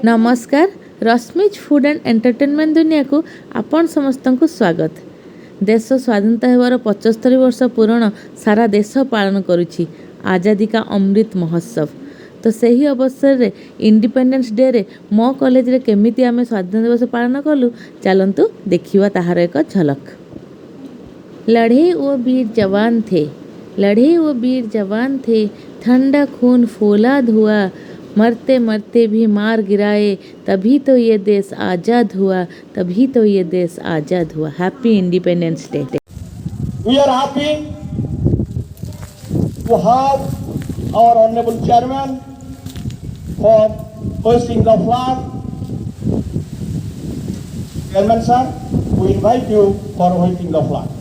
नमस्कार रश्मिज food and entertainment दुनिया को आपण समस्त को स्वागत। देश स्वाधीनता होवार 75 वर्ष पूरण सारा देश पालन करुछि आज़ादी का अमृत महोत्सव। तो सही अवसर रे इंडिपेंडेंस डे रे मो कॉलेज रे केमिति आमे स्वाधीनता दिवस पालन कलु चलंतु देखिवा ताहार एक झलक। लड़े वो वीर जवान थे, लड़े वो वीर जवान थे, ठंडा खून फौलाद हुआ, मरते मरते भी मार गिराए, तभी तो ये देश आज़ाद हुआ, तभी तो ये देश आज़ाद हुआ। Happy independence day. We are happy to have our honorable chairman for hoisting the flag. Chairman sir, we invite you for hoisting the flag.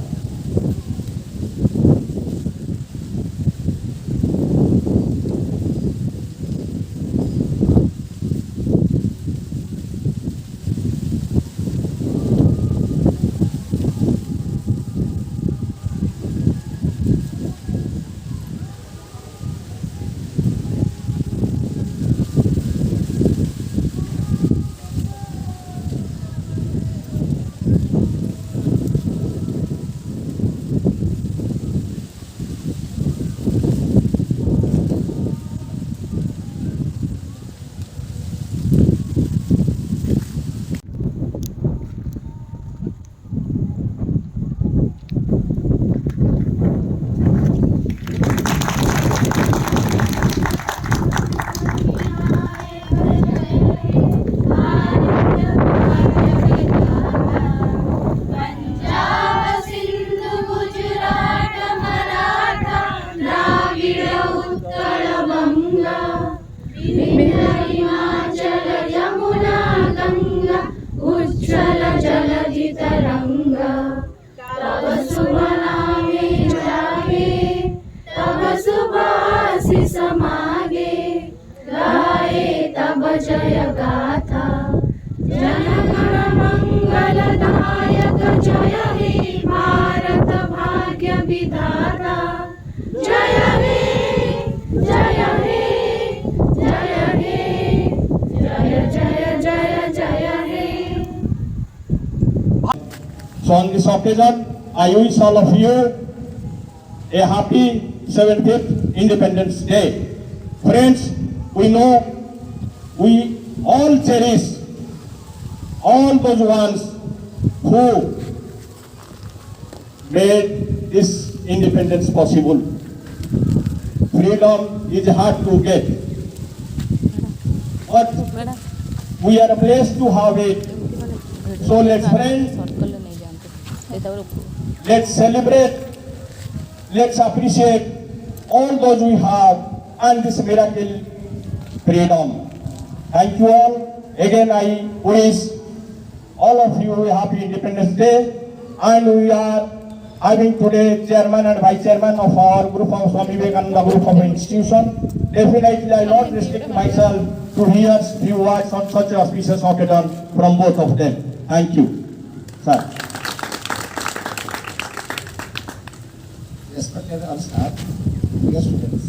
जय गाथा जनगण मंगलदायक जय हे भारत भाग्य विधाता जय हे जय हे जय हे जय जय जय जय हे। So on this occasion, I wish all of you a happy 75th Independence Day. Friends, we know we all cherish all those ones who made this independence possible. Freedom is hard to get, but we are blessed to have it. So let's celebrate, let's appreciate all those we have and this miracle freedom. Thank you all. Again, I wish all of you a happy Independence Day. And we are having today chairman and vice chairman of our group of Swami Vivekananda group of institution. Definitely, I will not restrict myself to hear few words on such an auspicious occasion from both of them. Thank you, sir. Respected all staff, dear students.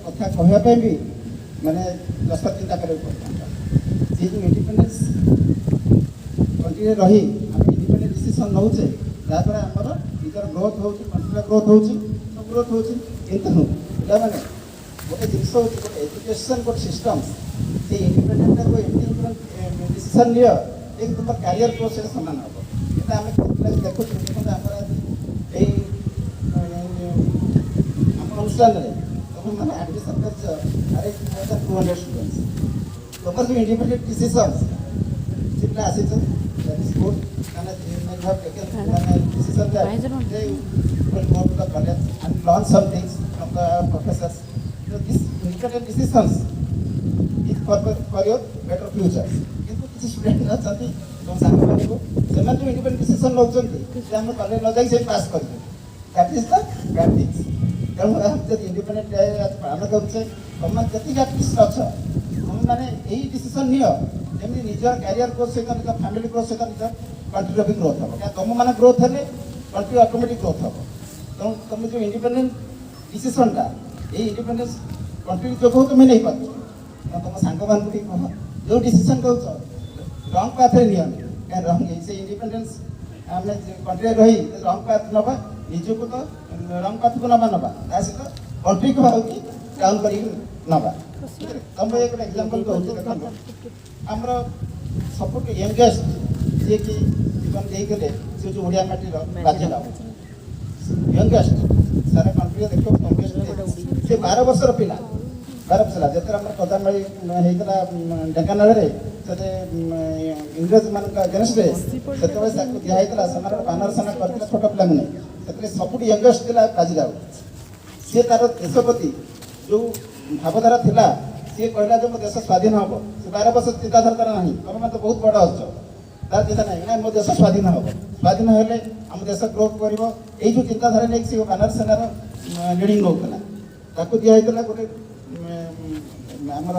कथा कहवाई भी माने 10 चिंता कर independence country रही आम independent decision नौचे तापर आमर निजर ग्रोथ हो ग्रोथ हो सब ग्रोथ हो किंतु पिला माने गोटे जिनस गोटे एजुकेशन गोटे सिस्टम से इंडिपेंडेंट को एमती डिसीजन लियो एक तुम कैरियर प्रोसेस समान हम आम देखो देखते आम अनुष्ठान मैंने एडमिशन अरे 200 स्टूडेंट्स तुम जो इंडिपेंडेंट डिसीजंस जितना आसी दैट इज गुड मैंने हैव टेकन मैंने decision that they will go to the college and learn some things from the professors this independent decisions is for your better future किंतु किसी student ना चाहती तुम सांग को ସେମାନେ ଯେଉଁ ଇଣ୍ଡିପେଣ୍ଡେଣ୍ଟ ଡିସିସନ୍ ନେଉଛନ୍ତି ଯେ ଆମେ କଲେଜ ନ ଯାଇକି ସେଠି ପାସ୍ କରିବେ, ଦ୍ୟାଟ୍ ଇଜ୍ ଦ ପ୍ରାକ୍ଟିସ୍। ତେଣୁ ଆମେ ଯଦି ଇଣ୍ଡିପେଣ୍ଡେଣ୍ଟ ଡେ ପାଳନ କରୁଛେ, ତମେ ଯେତିକି ଆର୍ଟିଷ୍ଟ ଅଛ ତମେମାନେ ଏଇ ଡିସିସନ୍ ନିଅ ଯେମିତି ନିଜର କ୍ୟାରିୟର ଗ୍ରୋଥ୍ ସହିତ ନିଜ ଫ୍ୟାମିଲି ଗ୍ରୋଥ୍ ସହିତ ନିଜ କଣ୍ଟ୍ରିର ବି ଗ୍ରୋଥ୍ ହେବ। କାରଣ ତମମାନେ ଗ୍ରୋଥ୍ ହେଲେ କଣ୍ଟ୍ରି ଅଟୋମେଟିକ୍ ଗ୍ରୋଥ୍ ହେବ। ତେଣୁ ତମେ ଯେଉଁ ଇଣ୍ଡିପେଣ୍ଡେଣ୍ଟ ଡିସିସନ୍ଟା ଏଇ ଇଣ୍ଡିପେଣ୍ଡେନ୍ସ କଣ୍ଟ୍ରି ଯୋଗୁଁ ତମେ ନେଇପାରୁଛ। ତମ ସାଙ୍ଗମାନଙ୍କୁ ବି କୁହ ଯେଉଁ ଡିସିସନ୍ କହୁଛ ରଙ୍ଗ ପାଥରେ ନିଅନ୍ତି, କାରଣ ରଙ୍ଗ ସେ ଇଣ୍ଡିପେଣ୍ଡେନ୍ସ ଆମେ କଣ୍ଟ୍ରିରେ ରହି ରଙ୍ଗ ପାଥ ନେବା, ନିଜକୁ ତ ରଙ୍ଗ ପାଥକୁ ନେବା ତା ସହିତ କଣ୍ଟ୍ରିକୁ ଭାବୁକି ଡାଉନ୍ କରିକି ନେବା। ତମେ ଗୋଟେ ଏକ୍ଜାମ୍ପଲ୍ କହୁଛି, ଦେଖନ୍ତୁ ଆମର ସବୁଠୁ ୟଙ୍ଗେଷ୍ଟ ଯିଏକି ଜୀବନ ଦେଇଥିଲେ ସେ ଯେଉଁ ଓଡ଼ିଆ ମାଟିର ବାଜିରାଓ, ୟଙ୍ଗେଷ୍ଟ ସାରା କଣ୍ଟ୍ରିରେ ଦେଖିବ ୟଙ୍ଗେଷ୍ଟ ସେ 12 ବର୍ଷର ପିଲା। 12 ବର୍ଷ ହେଲା ଯେତେବେଳେ ଆମର ପଦାମେଳି ହେଇଥିଲା ଢେଙ୍କାନାଳରେ, ସେତେ ଇଂରେଜମାନଙ୍କ ଏଗେନଷ୍ଟରେ ସେତେବେଳେ ତାକୁ ଦିଆହେଇଥିଲା ସେମାନଙ୍କ ବାନର ସେନା କରିଥିଲା ଛୋଟ ପିଲାଙ୍କୁ ନେଇ। ସେଥିରେ ସବୁଠୁ ୟଙ୍ଗେଷ୍ଟ ଥିଲା ବାଜିରାଓ। ସିଏ ତାର ଦେଶ ପ୍ରତି ଯେଉଁ ଭାବଧାରା ଥିଲା, ସିଏ କହିଲା ଯେ ମୋ ଦେଶ ସ୍ୱାଧୀନ ହେବ। ସେ 12 ବର୍ଷ ଚିନ୍ତାଧାରା ତାର ନାହିଁ, ତମେମାନେ ତ ବହୁତ ବଡ଼ ଅଛ, ତାର ଚିନ୍ତା ନାହିଁ ନା ମୋ ଦେଶ ସ୍ୱାଧୀନ ହେବ, ସ୍ୱାଧୀନ ହେଲେ ଆମ ଦେଶ ଗ୍ରୋଥ୍ କରିବ। ଏଇ ଯେଉଁ ଚିନ୍ତାଧାରା ନେଇକି ସେ ବାନର ସେନାର লিডিং ନେଉଥିଲା। ତାକୁ ଦିଆହେଇଥିଲା ଗୋଟେ ଆମର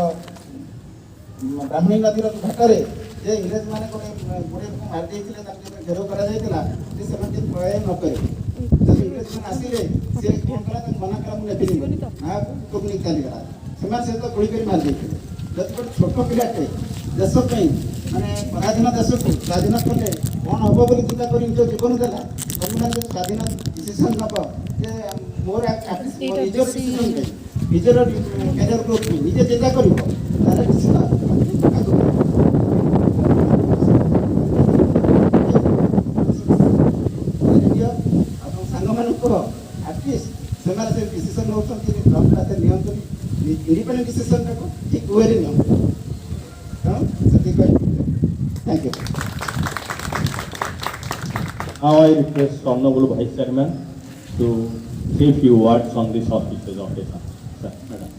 ବ୍ରାହ୍ମଣୀ ନଦୀର ଘାଟରେ ଯେ ଇଂରେଜମାନେ ଗୋଟେ ଗୁଡ଼ିଏ ଲୋକ ମାରି ଦେଇଥିଲେ, ତାକୁ ଯେତେବେଳେ ଘେରାଉ କରାଯାଇଥିଲା ଯେ ସେମାନେ ଯଦି ପଳାୟନ ନ କରିବେ, ଯଦି ଇଂରେଜମାନେ ଆସିଲେ ସେ କ'ଣ କଲା, ତାକୁ ମନା କଲା ମୁଁ ନେବିନି, ନା ତୋକୁ ନେଇକି ଚାଲିଗଲା। ସେମାନେ ସେ ତ ଗୁଳି କରି ମାରି ଦେଇଥିଲେ। ଯଦି ଗୋଟେ ଛୋଟ ପିଲାଟେ ଦେଶ ପାଇଁ ମାନେ ପରାଧୀନ ଦେଶକୁ ସ୍ୱାଧୀନ କଲେ କ'ଣ ହେବ ବୋଲି ଚିନ୍ତା କରି ନିଜ ଜୀବନ ଦେଲା, ତମେମାନେ ଯଦି ସ୍ୱାଧୀନ ଡିସିସନ୍ ନେବ ଯେ ମୋର ଆଟଲିଷ୍ଟ ନିଜର ଡିସିସନ୍ ପାଇଁ ନିଜର କ୍ୟାରିୟର ଗ୍ରୋଥ୍ ପାଇଁ ନିଜେ ଚିନ୍ତା କରିବ, ତାହେଲେ ନିଶ୍ଚିତ ଆଗକୁ ଆପଣ ସାଙ୍ଗମାନଙ୍କୁ କୁହ ଆଟଲିଷ୍ଟ ସେମାନେ ସେ ଡିସିସନ୍ ନେଉଛନ୍ତି ରଙ୍ଗ ପାଥରେ ନିଅନ୍ତୁନି, ଇଣ୍ଡିପେଣ୍ଡେଣ୍ଟ ଡିସିସନ୍ଟାକୁ ଠିକ୍ ୱେରେ ନିଅନ୍ତୁ। ତେଣୁ ସେଥିପାଇଁ thank you. Now I request Honorable Vice Chairman to say few words on this auspicious occasion. Sir, Madam.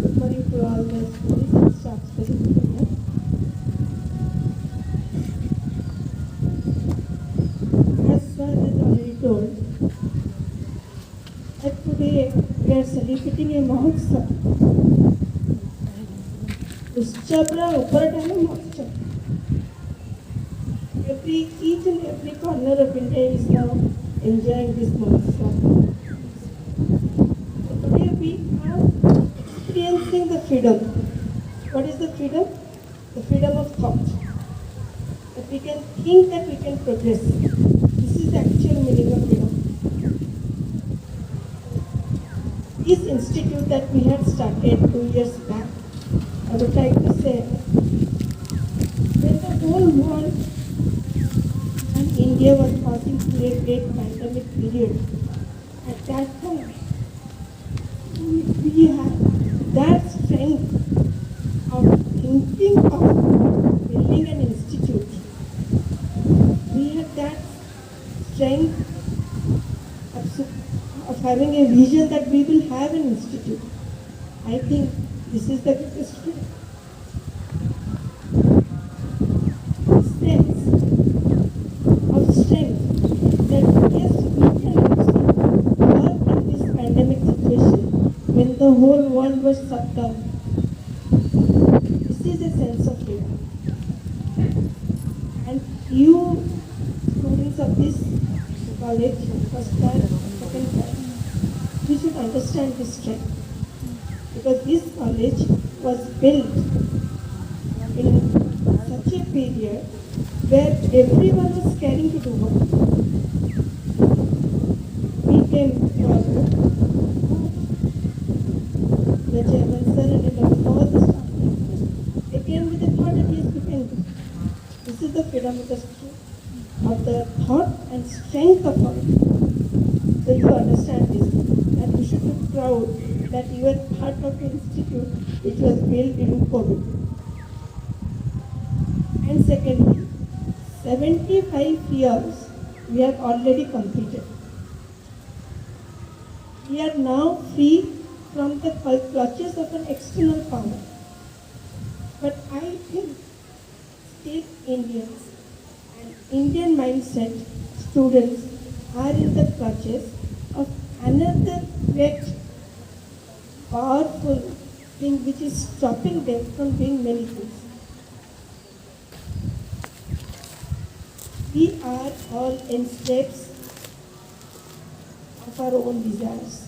Good morning to all the students and staff present here. As Sir has already told, that today we are celebrating a Mahotsav. उत्सवरा उपरटा है महोत्सव. Each and every corner of India is now enjoying this Mahotsav. Today we are experiencing the freedom. What is the freedom? The freedom of thought. That we can think, that we can progress. This is the actual meaning of freedom. This institute that we had started 2 years back, I would like to say, when the whole world and India was passing through a great pandemic period, at that time, we had that strength of thinking of building an institute. We had that strength of having a vision that we will have an institute. I think this is the greatest strength. Sense of strength that yes, we can also work in this pandemic situation when the whole world was shut down. This is a sense of freedom. And you students of this college, first class, second class, you should understand this strength. Because this college was built in such a period where everyone was scaring to do work. We came forward, the chairman sir and all the staff members, they came with the thought that yes, we can do. This is the freedom of the thought and strength of our people. So you understand this, and you should be proud that you are part of an institute which was built during COVID. And secondly, 75 years we have already completed. We are now free from the clutches of an external power. But I think still Indians and Indian mindset students are in the clutches of another great powerful thing which is stopping them from doing many things. We are all enslaved of our own desires,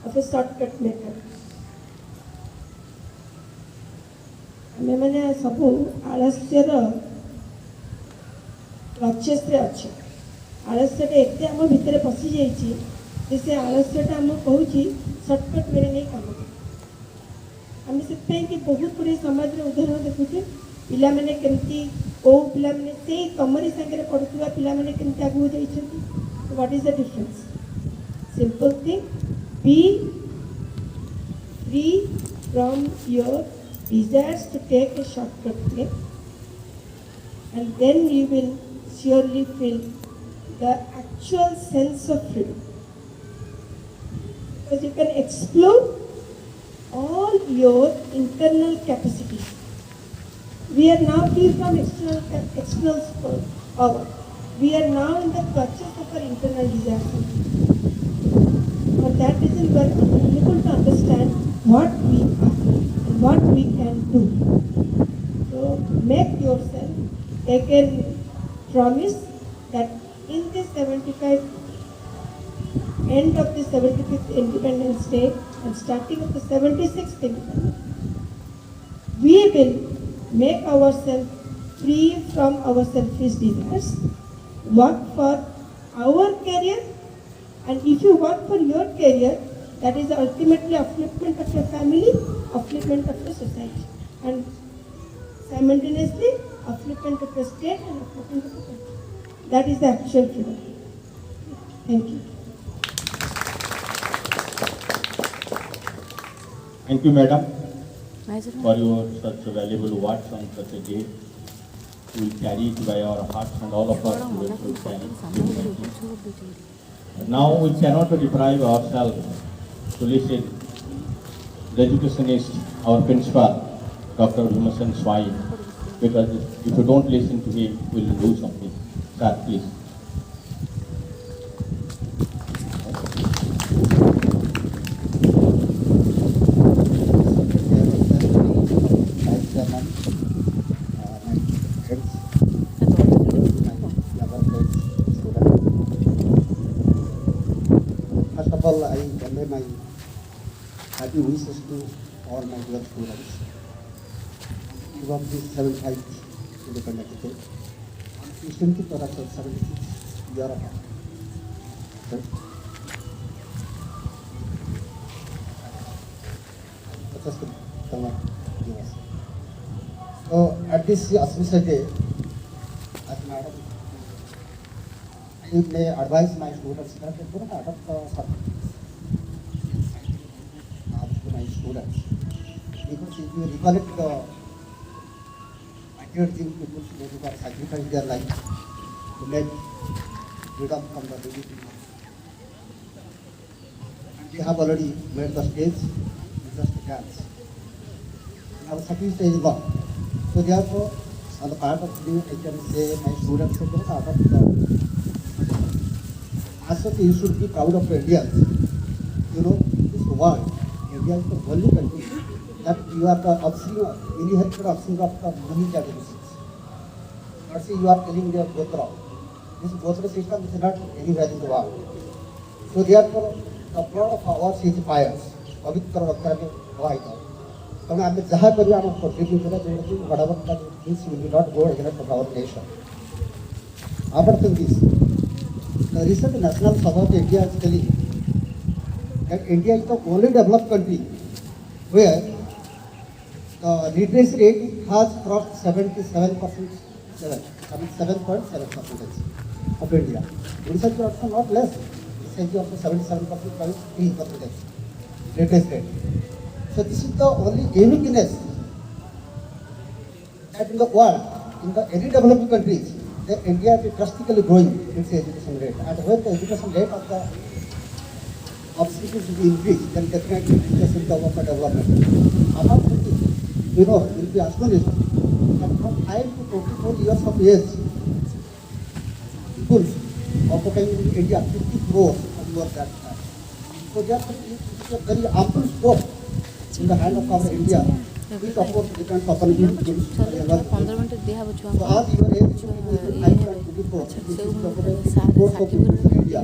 of a shortcut maker. ଆମେମାନେ ସବୁ ଆଳସ୍ୟର କ୍ଲଚେସ୍ରେ ଅଛୁ। ଆଳସ୍ୟଟା ଏତେ ଆମ ଭିତରେ ପଶିଯାଇଛି ଯେ ସେ ଆଳସ୍ୟଟା ଆମକୁ କହୁଛି ସର୍ଟକଟ୍ ୱେରେ ନେଇ କାମ କର। ଆମେ ସେଥିପାଇଁ କି ବହୁତ ଗୁଡ଼ିଏ ସମାଜରେ ଉଦାହରଣ ଦେଖୁଛେ ପିଲାମାନେ କେମିତି କେଉଁ ପିଲାମାନେ ସେଇ ତମରି ସାଙ୍ଗରେ ପଢ଼ୁଥିବା ପିଲାମାନେ କେମିତି ଆଗକୁ ଯାଇଛନ୍ତି। What is the difference? Simple thing, B free from your desires to take a shortcut way, and then you will surely feel the actual sense of freedom, because you can explore all your internal capacities. We are now free from external power. We are now in the clutches of our internal desires. For that reason, we are unable to understand what we are and what we can do. So make yourself, take a promise that in this 75, end of the 75th Independence Day and starting of the 76th Independence, we will make ourselves free from our selfish desires, work for our career, and if you work for your career, that is ultimately upliftment of your family, upliftment of your society, and simultaneously upliftment of your state and upliftment of the country. That is the actual freedom. Thank you. Thank you, madam, for your such valuable words on such a day. We will carry it by our hearts, and all of our students will carry it. Now we cannot deprive ourselves to listen the educationist, our principal, Dr. Bhimasen Swai, because if you don't listen to him, we will do something. Sir, please. Vice Chairman, my friends, my younger friends, students. First of all, I convey my happy wishes to all my dear students. Give up this 75th Independence Day. 16th or 76th year of So at this auspicious day, as madam, I may advise my students that they don't adopt to my students, because if you recollect the patriotism people who have sacrificed their life to make freedom from the British people, and they have already made the stage with just a dance. Now sufficient is gone. So therefore, on the part of me, I can say my students are going to adopt the. As such, you should be proud of India. You know, in this world, India is the only country that you are the offspring, inherited offspring of the many generations. Let's say you are telling your Gotra. This Gotra system is not anywhere in the world. So therefore, the blood of ours is pious. Pavitra Vakrami Vaita. So I am Jaha Kariya am contributing whatever that means we will not go against our nation. Apart from this, the recent National Sabha of India is telling that India is the only developed country where the literacy rate has crossed 77%, 7.7% of India. Odisha is also not less. It is also 77.3% literacy rate. So this is the only uniqueness that in the world, in the any developed countries, that India is drastically growing its education rate. And when the education rate of the obstacles will increase, then definitely it will the development. Apart from this, you know, will be astonished. And from 5 to 24 years of age, people occupying in India 50 crores and more than that. So therefore, it is a very ample scope in the hand of our India, which of course depends upon you. So as your age, which is the growth of India.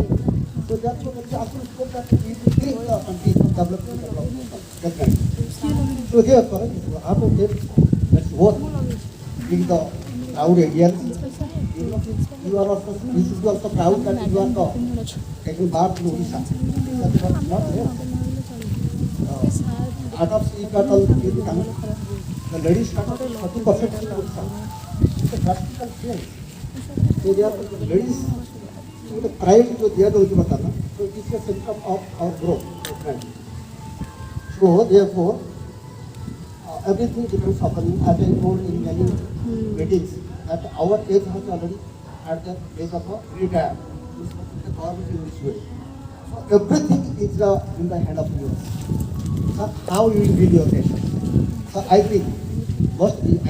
So therefore, there is ample scope that we will take the country from development. So therefore, if you have to take that's what being the proud Indians. You are also, you should be also proud that you are taking part in Odisha. That was not there. Out of sea cattle, the ladies cut 30% in Odisha. It's a drastical change. So they are the ladies, so the pride is there, so it is a symptom of our growth. So therefore, everything depends upon, as I told in many meetings, that our age has already at the age of a retire. This is the government in this way. So everything is in the hand of yours. So how you will build your nation. So I think I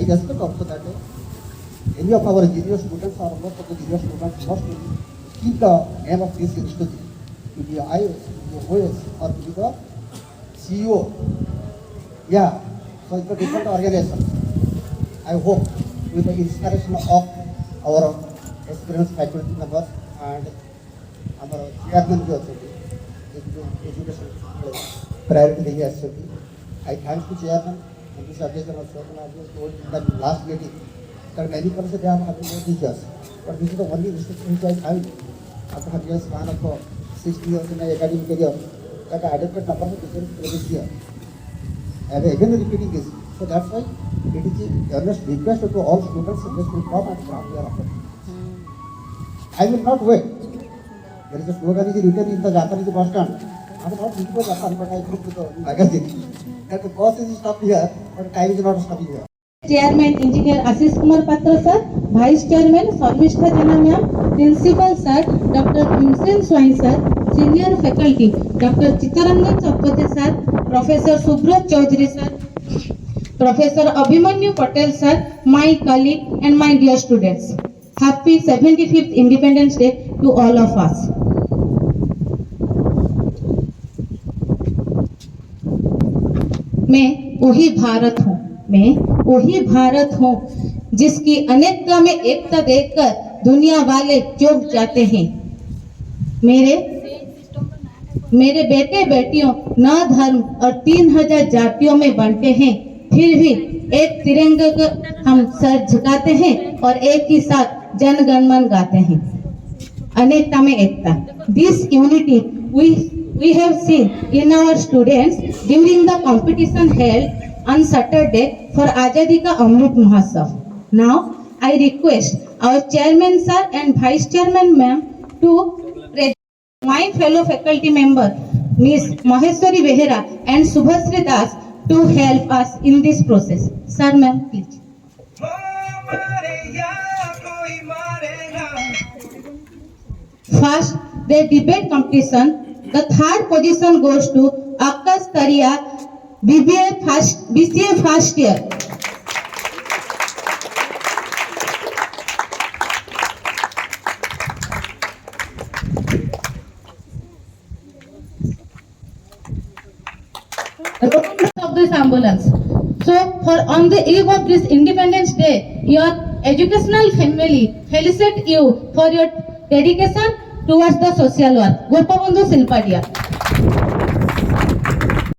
expect also that any of our junior students or most of the junior students must keep the name of this institute to be IOS, to be OS, or to be the CEO. Yeah. So it's a different organization. I hope with the inspiration of our experienced faculty members and our chairman of the education priority देंगे actually. I thank the chairman and this occasion also. I just told in the last meeting that many people say they are having no teachers, but this is the only restriction which I have after 100 years span of 60 years in my academic career that adequate number of teachers present here. I am again repeating this. So that's why it is a earnest request to all students in this will come and grab their opportunities. I will not wait. There is a slogan is written in the Japanese bus stand. I am not reading the Japan, but I look to the magazine. That the bus is stopped here, but time is not stopping here. Chairman Engineer Ashish Kumar Patra sir, Vice Chairman Sarmishtha Jana ma'am, Principal sir Dr. Bhimsen Swai sir, Senior Faculty Dr. Chittaranjan Chapate sir, Professor Subrat Chaudhary sir, Professor Abhimanyu Patel sir, my colleague and my dear students. Happy 75th Independence Day to all of us. मैं वही भारत हूँ जिसकी अनेकता में एकता देखकर दुनिया वाले चौंक जाते हैं। मेरे बेटे बेटियों न धर्म और 3000 जातियों में बंटे हैं, फिर भी एक तिरंगे को हम सर झुकाते हैं और एक ही साथ जन गण मन गाते हैं। अनेकता में एकता, this unity we have seen in our students during the competition held on Saturday for Azadi Ka Amrit Mahotsav. Now I request our chairman sir and vice chairman ma'am to present my fellow faculty member Miss Maheshwari Behera and Subhasri Das to help us in this process. Sir, ma'am, please. First, the debate competition. The third position goes to Akash Taria, BCA first year. Of this ambulance. So, on the eve of this Independence Day, your educational family felicitate you for your dedication towards the social work. Gopabandhu Silpadia.